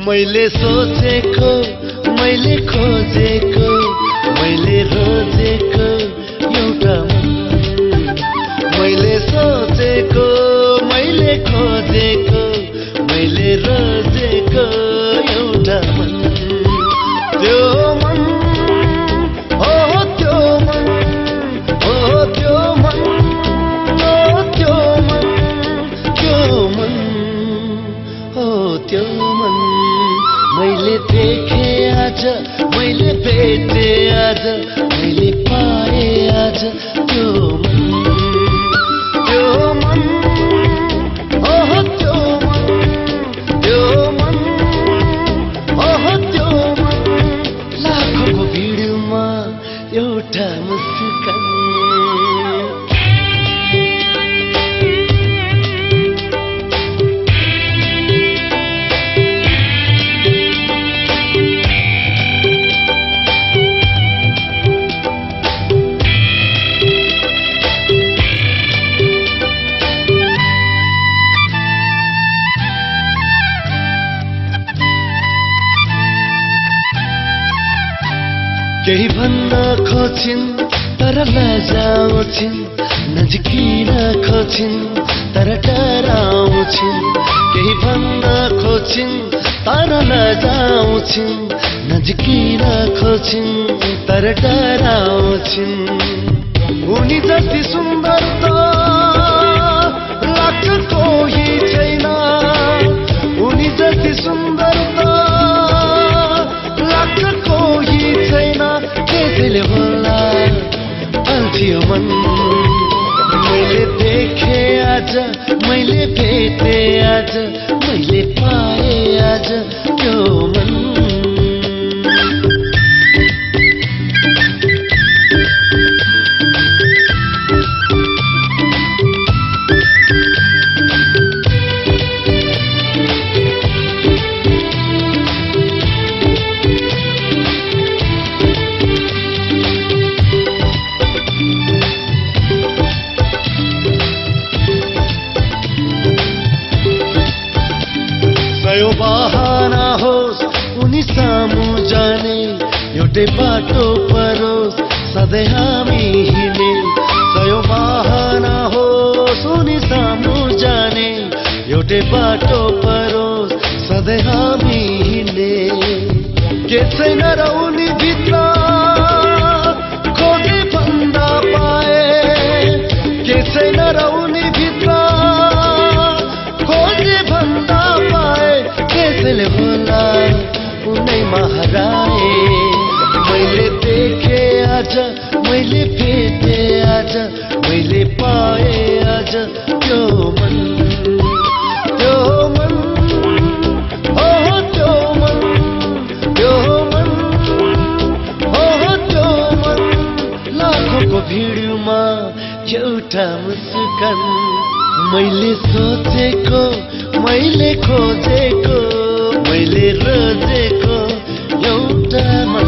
मैले सोचेको मैले खोजेको मैले रोजेको एउटा मन मैले सोचेको मैले खोजेको मैले रोजेको एउटा मन त्यो मन हो त्यो मन हो त्यो मन हो त्यो मन त्यो मन हो त्यो मन मैले देखे आज मैले भेटे आज मैले पाए आज त्यो मन त्यो मन त्यो मन लाखौंको भिडमा एउटा मुस्कान केही भन्न खोजिन् तर लजाउँछिन् नजिकिन खोजिन् तर डराउँछिन् केही भन्न खोजिन् तर लजाउँछिन् नजिकिन खोजिन् तर डराउँछिन् उनी जति सुन्दर त लाग्छ कोही छैन उनी जति सुन्दर त लाग्छ कोही छैन त्यसैले होला अल्झियो मन मैले देखे आज मैले भेटे आज मैले पाए आज त्यो मन यो बहाना होस् उनी सामु जाने एउटै बाटो परोस् सधैँ हामी हिँड्ने सयो बहाना होस् उनी सामु जाने एउटै बाटो परोस् सधैँ हामी हिँड्ने के छैन र उनी भित्र खोजे भन्दा पाए के छैन र उनी भित्र खोजे भन्दा पाए त्यसैले होला उनैमा हराए मैले देखे आज मैले भेटे आज मैले पाए आज त्यो मन हो त्यो मन त्यो मन हो त्यो मन लाखौंको भिडमा एउटा मुस्कान मैले सोचेको मैले खोजेको मैले रोजेको एउटा मन